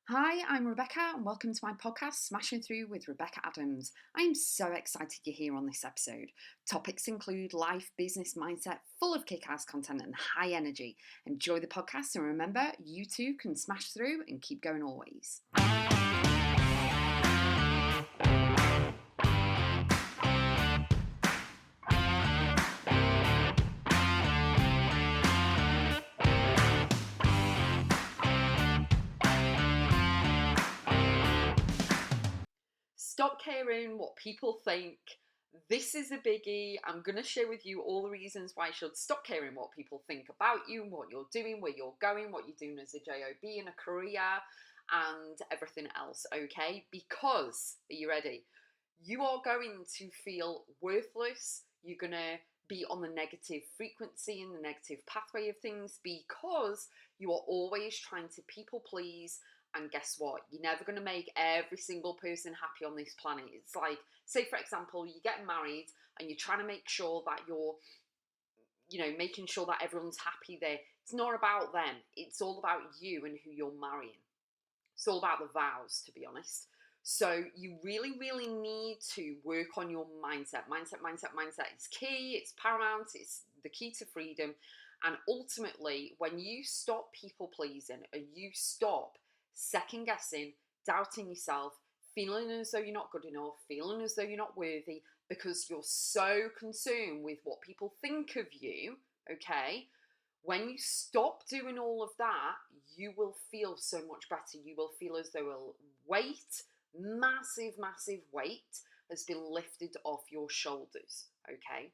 Hi, I'm Rebecca, and welcome to my podcast, Smashing Through with Rebecca Adams. I am so excited you're here on this episode. Topics include life, business, mindset, full of kick ass content and high energy. Enjoy the podcast, and remember, you too can smash through and keep going always. Stop caring what people think. This is a biggie. I'm going to share with you all the reasons why you should stop caring what people think about you, what you're doing, where you're going, what you're doing as a job in a career, and everything else, okay? Because, are you ready? You are going to feel worthless. You're going to be on the negative frequency and the negative pathway of things because you are always trying to people please. And guess what? You're never going to make every single person happy on this planet. It's like, say, for example, you get married and you're trying to make sure that making sure that everyone's happy there. It's not about them. It's all about you and who you're marrying. It's all about the vows, to be honest. So you really, really need to work on your mindset. Mindset is key. It's paramount. It's the key to freedom. And ultimately, when you stop people pleasing and you stop second guessing, doubting yourself, feeling as though you're not good enough, feeling as though you're not worthy because you're so concerned with what people think of you, okay? When you stop doing all of that, you will feel so much better. You will feel as though a weight, massive weight, has been lifted off your shoulders, okay?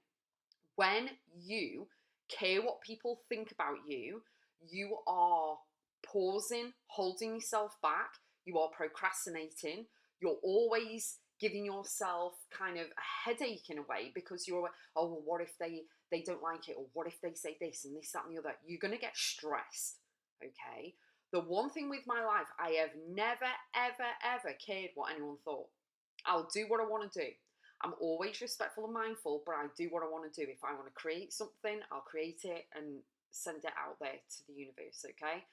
When you care what people think about you, you are pausing, holding yourself back, you are procrastinating, you're always giving yourself kind of a headache in a way because you're, oh, well, what if they don't like it, or what if they say this and this, that, and the other? You're going to get stressed, okay? The one thing with my life, I have never, ever cared what anyone thought. I'll do what I want to do. I'm always respectful and mindful, but I do what I want to do. If I want to create something, I'll create it and send it out there to the universe, okay?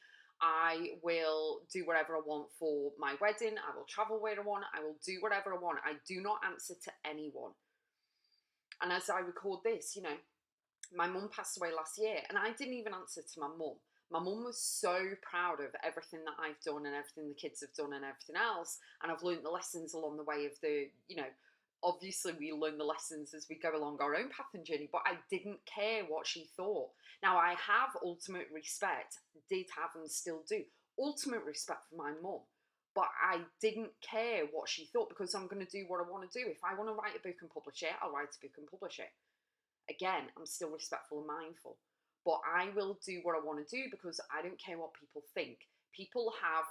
I will do whatever I want for my wedding. I will travel where I want. I will do whatever I want. I do not answer to anyone. And as I record this, my mum passed away last year and I didn't even answer to my mum. My mum was so proud of everything that I've done and everything the kids have done and everything else. And I've learned the lessons along the way of obviously we learn the lessons as we go along our own path and journey, but I didn't care what she thought. Now I have ultimate respect, did have and still do, ultimate respect for my mum. But I didn't care what she thought because I'm going to do what I want to do. If I want to write a book and publish it, I'll write a book and publish it. Again, I'm still respectful and mindful. But I will do what I want to do because I don't care what people think. People have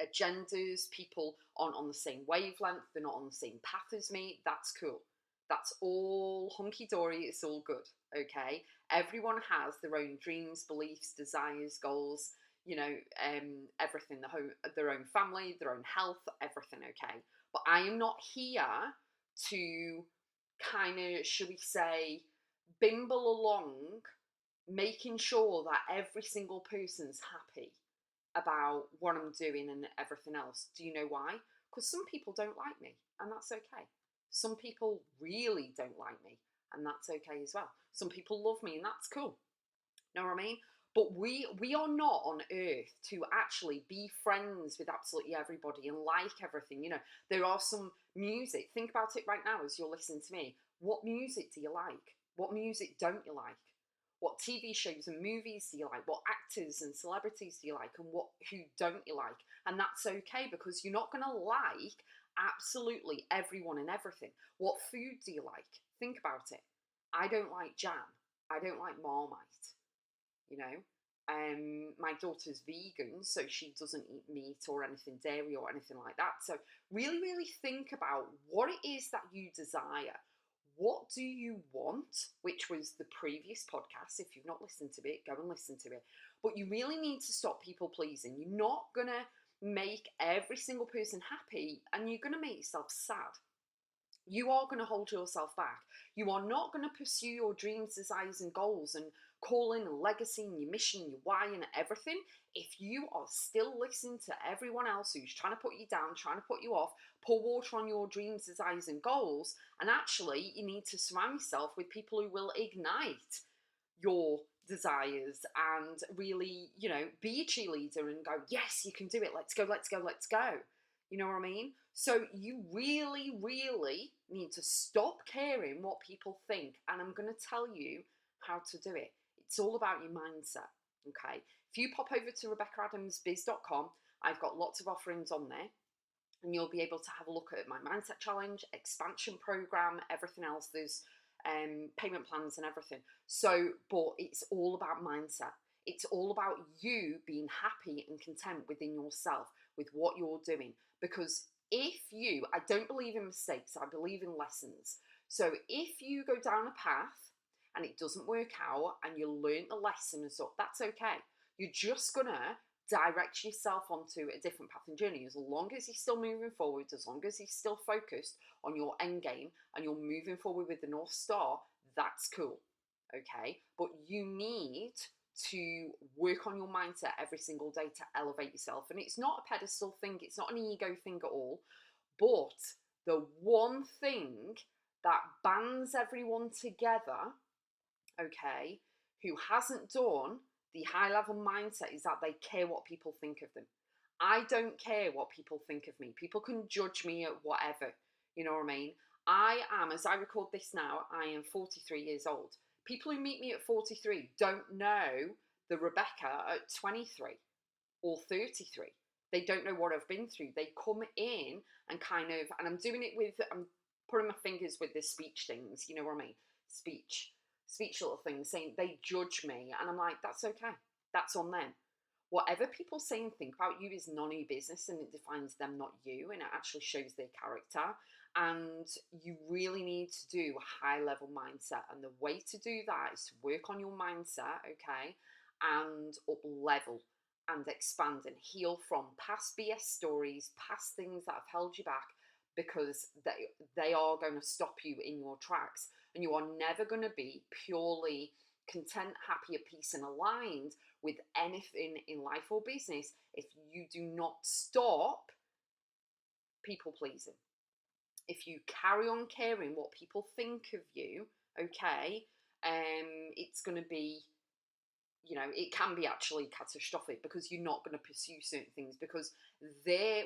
agendas, people aren't on the same wavelength, they're not on the same path as me. That's cool. That's all hunky dory, it's all good, okay? Everyone has their own dreams, beliefs, desires, goals, everything, their own family, their own health, everything, okay? But I am not here to kind of, should we say, bimble along, making sure that every single person's happy about what I'm doing and everything else. Do you know why? Because some people don't like me, and that's okay. Some people really don't like me, and that's okay as well. Some people love me, and that's cool. Know what I mean? But we are not on earth to actually be friends with absolutely everybody and like everything. There are some music. Think about it right now as you're listening to me. What music do you like? What music don't you like? What TV shows and movies do you like? What actors and celebrities do you like? And who don't you like? And that's okay because you're not going to like absolutely everyone and everything. What food do you like? Think about it. I don't like jam. I don't like Marmite. My daughter's vegan, so she doesn't eat meat or anything dairy or anything like that. So really, really think about what it is that you desire. What do you want? Which was the previous podcast. If you've not listened to it, go and listen to it. But you really need to stop people pleasing. You're not going to make every single person happy, and you're going to make yourself sad. You are going to hold yourself back. You are not going to pursue your dreams, desires, and goals and calling and legacy and your mission and your why and everything, if you are still listening to everyone else who's trying to put you down, trying to put you off, pour water on your dreams, desires, and goals, and actually you need to surround yourself with people who will ignite your desires and really, be a cheerleader and go, yes, you can do it. Let's go, let's go, let's go. You know what I mean? So you really, really need to stop caring what people think. And I'm going to tell you how to do it. It's all about your mindset. Okay. If you pop over to RebeccaAdamsBiz.com, I've got lots of offerings on there. And you'll be able to have a look at my mindset challenge, expansion program, everything else. There's payment plans and everything. So, but it's all about mindset. It's all about you being happy and content within yourself with what you're doing. Because I don't believe in mistakes, I believe in lessons. So if you go down a path and it doesn't work out and you learn the lesson and stuff, that's okay. You're just gonna direct yourself onto a different path and journey. As long as you're still moving forward, as long as you're still focused on your end game and you're moving forward with the North Star, that's cool. Okay, but you need to work on your mindset every single day to elevate yourself. And it's not a pedestal thing, it's not an ego thing at all. But the one thing that bands everyone together, okay, who hasn't done the high level mindset is that they care what people think of them. I don't care what people think of me. People can judge me at whatever. You know what I mean? I am, as I record this now, I am 43 years old. People who meet me at 43 don't know the Rebecca at 23 or 33. They don't know what I've been through. They come in and and I'm doing it I'm putting my fingers with the speech things, you know what I mean? Speech little things, saying they judge me. And I'm like, that's okay. That's on them. Whatever people say and think about you is none of your business, and it defines them, not you, and it actually shows their character. And you really need to do a high level mindset. And the way to do that is to work on your mindset, okay, and up level and expand and heal from past BS stories, past things that have held you back, because they are going to stop you in your tracks. And you are never going to be purely content, happy, at peace, and aligned with anything in life or business if you do not stop people pleasing. If you carry on caring what people think of you, okay, it's going to be, it can be actually catastrophic, because you're not going to pursue certain things, because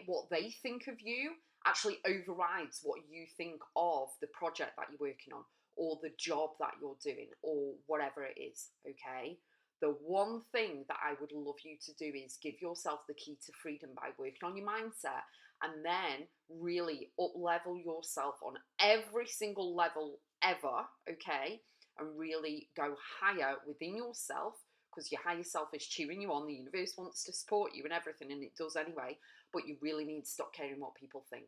what they think of you actually overrides what you think of the project that you're working on, or the job that you're doing, or whatever it is, okay? The one thing that I would love you to do is give yourself the key to freedom by working on your mindset, and then really up level yourself on every single level ever, okay? And really go higher within yourself, because your higher self is cheering you on. The universe wants to support you and everything, and it does anyway. But you really need to stop caring what people think.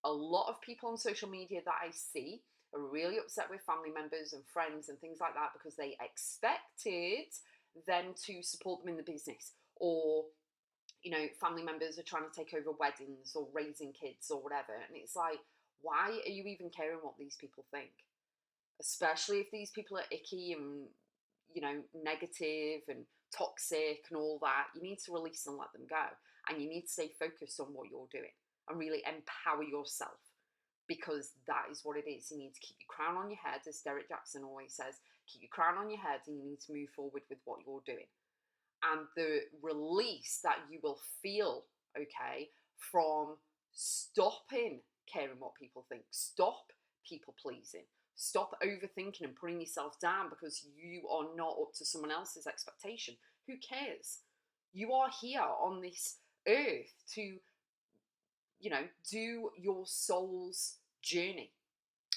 A lot of people on social media that I see are really upset with family members and friends and things like that, because they expected them to support them in the business, or family members are trying to take over weddings or raising kids or whatever. And it's like, why are you even caring what these people think? Especially if these people are icky and negative and toxic and all that. You need to release and let them go, and you need to stay focused on what you're doing and really empower yourself, because that is what it is. You need to keep your crown on your head, as Derek Jackson always says. Keep your crown on your head, and you need to move forward with what you're doing. And the release that you will feel, okay, from stopping caring what people think, stop people pleasing, stop overthinking and putting yourself down because you are not up to someone else's expectation. Who cares? You are here on this earth to, do your soul's journey.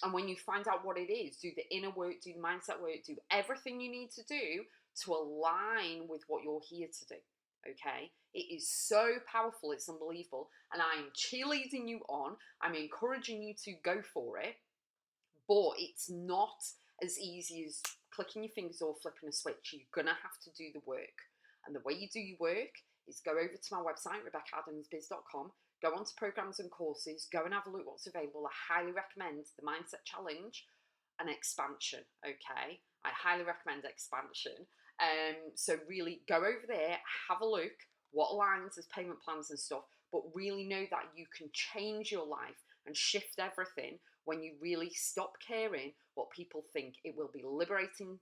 And when you find out what it is, do the inner work, do the mindset work, do everything you need to do to align with what you're here to do. Okay? It is so powerful, it's unbelievable. And I am cheerleading you on. I'm encouraging you to go for it. But it's not as easy as clicking your fingers or flipping a switch. You're going to have to do the work. And the way you do your work is go over to my website, RebeccaAdamsBiz.com, go onto programs and courses, go and have a look what's available. I highly recommend the Mindset Challenge and Expansion, okay? I highly recommend expansion. So really go over there, have a look, what aligns as payment plans and stuff, but really know that you can change your life and shift everything when you really stop caring what people think. It will be liberating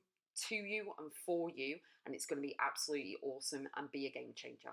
to you and for you, and it's going to be absolutely awesome and be a game changer.